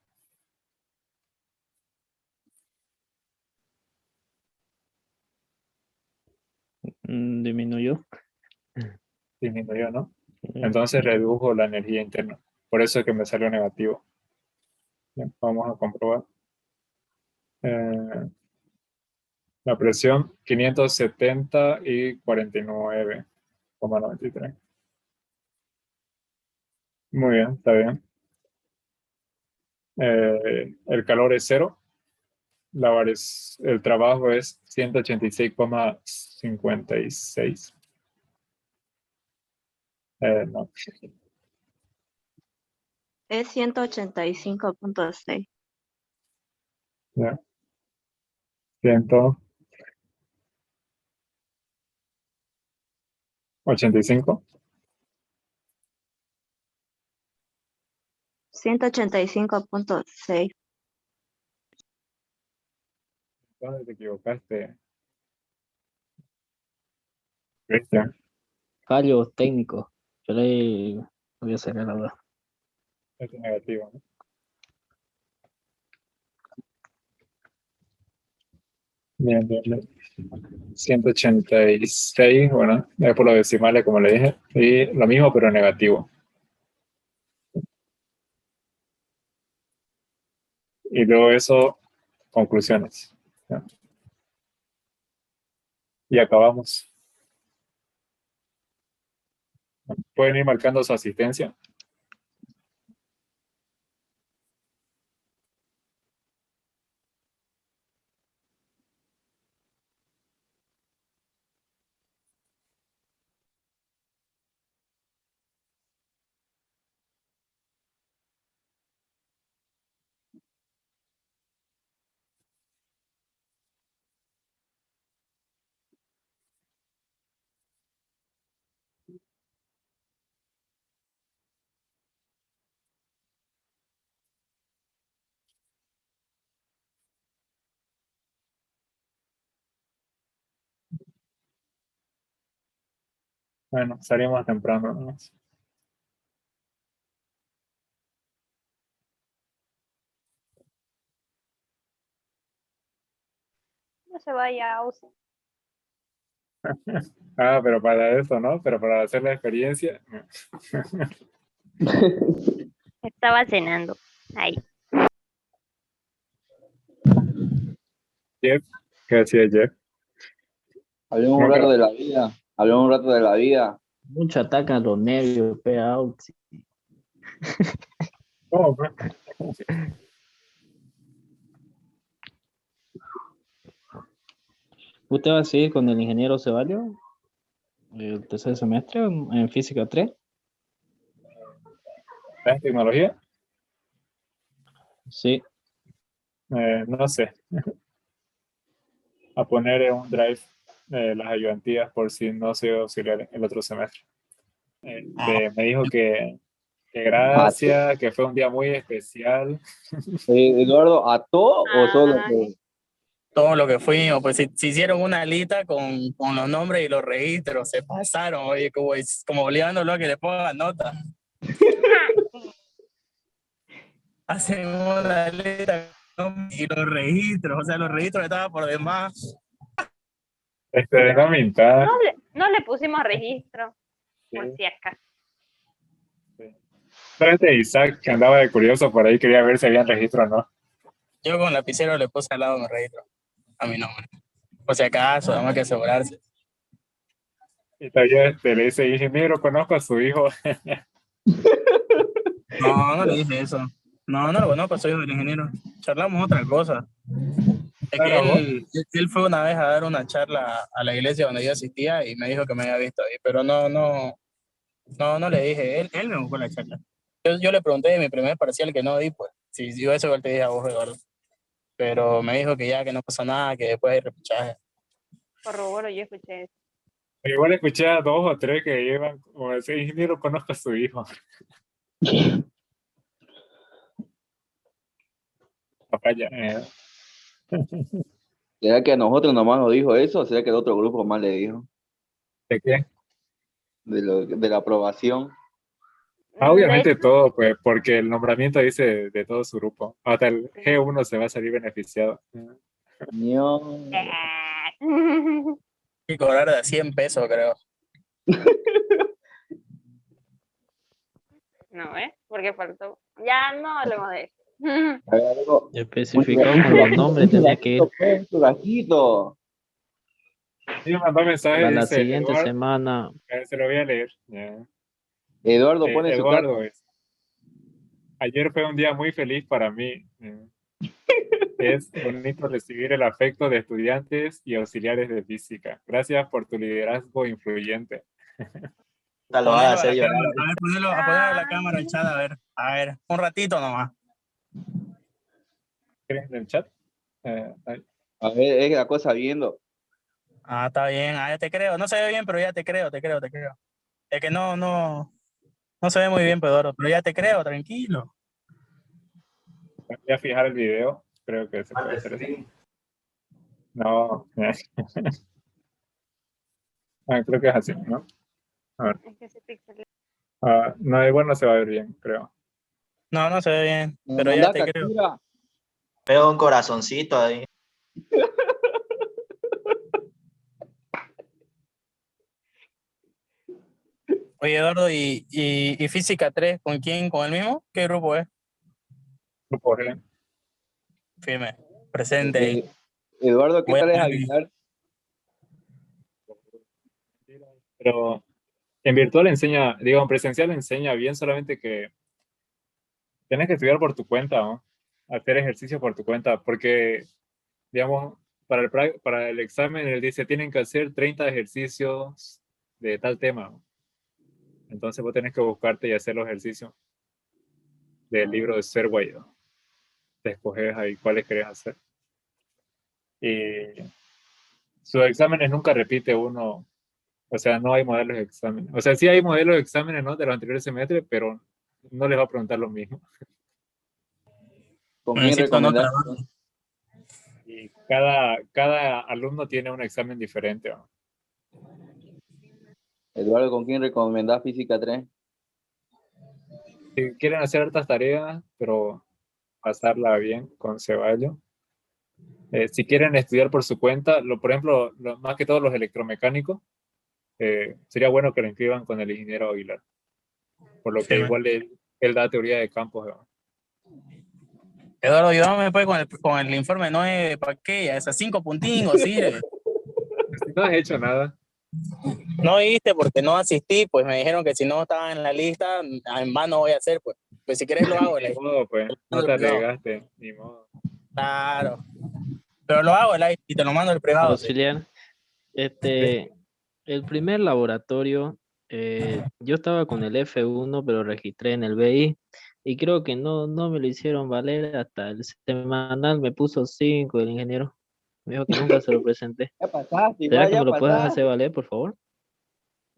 Disminuyó. Disminuyó, ¿no? Entonces redujo la energía interna. Por eso es que me salió negativo. Bien, vamos a comprobar. La presión 570 y 49,93. Muy bien, está bien. El calor es 0. El trabajo es 186,56. No. Es 185.6. Ya. 185. 185.6. ¿Dónde te equivocaste, Cristian? Fallos técnicos. Yo le voy a sacar la duda. Es negativo, ¿no? Bien, bien, bien. 186, bueno, es por los decimales, como le dije. Y lo mismo, pero negativo. Y luego eso, conclusiones. ¿Ya? Y acabamos. Pueden ir marcando su asistencia. Bueno, salimos temprano, ¿no? No se vaya, Ausi. Ah, pero para eso, ¿no? Pero para hacer la experiencia. Estaba cenando. Ahí. Jeff, ¿qué decía Jeff? Hablemos un rato de la vida. Hablemos un rato de la vida. Mucho atacan los nervios, out. ¿Cómo, pues? ¿Usted va a seguir con el ingeniero Ceballos? ¿El tercer semestre en física 3? ¿En tecnología? Sí. No sé. A poner en un drive las ayudantías por si no soy auxiliar el otro semestre. Me dijo que gracias, que fue un día muy especial. Eduardo, ¿a todo o solo? Todo lo que fuimos, pues se hicieron una lista con los nombres y los registros, se pasaron, oye, como obligándolo a que le pongan nota. Hacen una lista y los registros, o sea, los registros estaban por demás. No mintas. No le pusimos registro, por si acaso. Pero Isaac, que andaba de curioso por ahí, quería ver si habían registro o no. Yo con lapicero le puse al lado mi registro, a mi nombre. Por si acaso, además que asegurarse. Y todavía le dice, ingeniero, conozco a su hijo. No, no le dije eso. No, no lo conozco, soy del ingeniero. Charlamos otra cosa. Es que él fue una vez a dar una charla a la iglesia donde yo asistía y me dijo que me había visto ahí, pero no le dije, él me buscó la charla. Yo le pregunté de mi primer parcial que no di, pues, si yo eso igual te dije a vos, Eduardo. Pero me dijo que ya, que no pasa nada, que después hay repechaje. Corroboro, yo escuché eso. Igual escuché a 2 o 3 que llevan, como ese ingeniero conozco a su hijo. Papá ya. ¿Será que a nosotros nomás nos dijo eso o será que el otro grupo más le dijo? ¿De qué? De la aprobación. Ah, De obviamente hecho, todo, pues, porque el nombramiento dice de todo su grupo. Hasta el G1 se va a salir beneficiado. No. Y cobrar de 100 pesos, creo. no, porque faltó. Ya no hablemos de eso. A ver, algo. Especificado con los nombres, tenía que ir. Un churrasquito. Sí, me mandó mensaje, Para la dice, siguiente Eduardo, semana. se lo voy a leer. Ya. Eduardo pone su cara. Eduardo, ayer fue un día muy feliz para mí. Es bonito recibir el afecto de estudiantes y auxiliares de física. Gracias por tu liderazgo influyente. Lo van a Ponelo a hacer la llorar. cámara, a ver, ponelo a la cámara, el chat, a ver, un ratito nomás. ¿Quieres en el chat? Ahí. A ver, es la cosa viendo. Ah, está bien, ya te creo. No se ve bien, pero ya te creo. Es que no se ve muy bien, Pedro, pero ya te creo, tranquilo. Voy a fijar el video. Creo que se puede hacer eso. No. Creo que es así, ¿no? A ver. Es que ese pixel. No, igual no se va a ver bien, creo. No se ve bien, Me pero ya manda te creo. captura. Veo un corazoncito ahí. Oye, Eduardo, ¿y Física 3 con quién? ¿Con el mismo? ¿Qué grupo es? Grupo G. Firme, presente ahí. Eduardo, ¿qué Voy a tal es ver. Aguilar? Pero en virtual enseña, digo, en presencial enseña bien, solamente que tienes que estudiar por tu cuenta, ¿no? Hacer ejercicio por tu cuenta, porque, digamos, para el examen él dice, tienen que hacer 30 ejercicios de tal tema, ¿no? Entonces vos tenés que buscarte y hacer los ejercicios del libro de Serway, ¿no? Te escoges ahí cuáles querés hacer. Y sus exámenes nunca repite uno, o sea, no hay modelos de exámenes. O sea, sí hay modelos de exámenes, ¿no? De los anteriores semestres, pero no les va a preguntar lo mismo. ¿Con quién Necesito nota. recomendás? Y cada alumno tiene un examen diferente, ¿no? Eduardo, ¿con quién recomendás Física 3? Si quieren hacer hartas tareas, pero pasarla bien con Ceballos. Si quieren estudiar por su cuenta, por ejemplo, más que todos los electromecánicos, sería bueno que lo inscriban con el ingeniero Aguilar. Por lo que Sí, igual él da teoría de campos, ¿no? Eduardo, ayúdame pues con el informe, no es para qué, esas 5 puntingos, sí. Si no has hecho nada. No viste porque no asistí, pues me dijeron que si no estaba en la lista, en vano voy a hacer, pues. Pues si querés lo hago. Ni modo, pues, no te arriesgaste, ni modo. Claro. Pero lo hago y te lo mando el privado. Auxiliar. El primer laboratorio, yo estaba con el F1, pero registré en el BI y creo que no me lo hicieron valer. Hasta el semanal me puso 5 el ingeniero. Me dijo que nunca se lo presenté. Ya pasaste, ¿Será igual, que ya me lo puedes pasaste. hacer valer, por favor?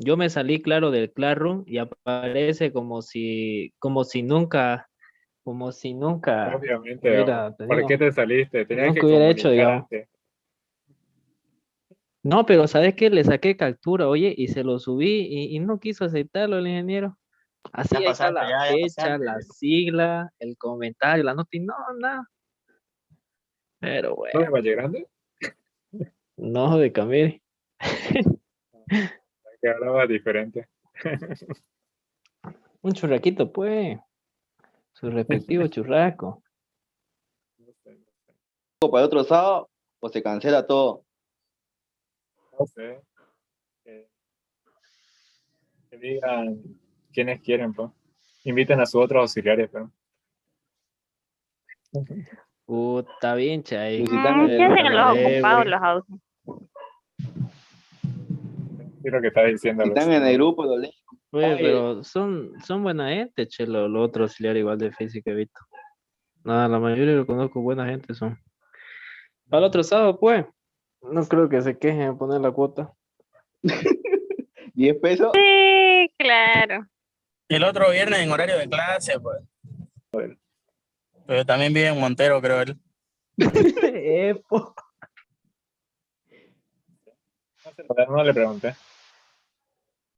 Yo me salí, claro, del Classroom y aparece como si nunca, Obviamente, hubiera, te ¿por digo, qué te saliste? Tenías nunca que hubiera hecho, comunicar digamos. antes. No, pero ¿sabes qué? Le saqué captura, oye, y se lo subí y no quiso aceptarlo el ingeniero. Así Ya ahí está pasaste, la ya fecha, pasaste. la sigla, el comentario, la nota y no, nada. Pero ¿No bueno, de Valle Grande? no de Camiri. Que hablaba diferente. Un churraquito, pues. Su respectivo churrasco. No sé. ¿Para el otro sábado o se cancela todo? No sé. Que digan quiénes quieren, pues. Inviten a sus otros auxiliares, pero. Está bien, chay. Pues si están en ¿Qué hacen el, los ocupados los autos? Sí, lo que estás diciendo. si están en el grupo, lo leen. Pues, Oye, pero son buena gente, che, los otros auxiliares igual de física he visto. Nada, la mayoría lo conozco, buena gente son. Para el otro sábado, pues, no creo que se quejen de poner la cuota. ¿10 pesos? Sí, claro. Y el otro viernes en horario de clase, pues. Pero también vive en Montero, creo él. No le pregunté.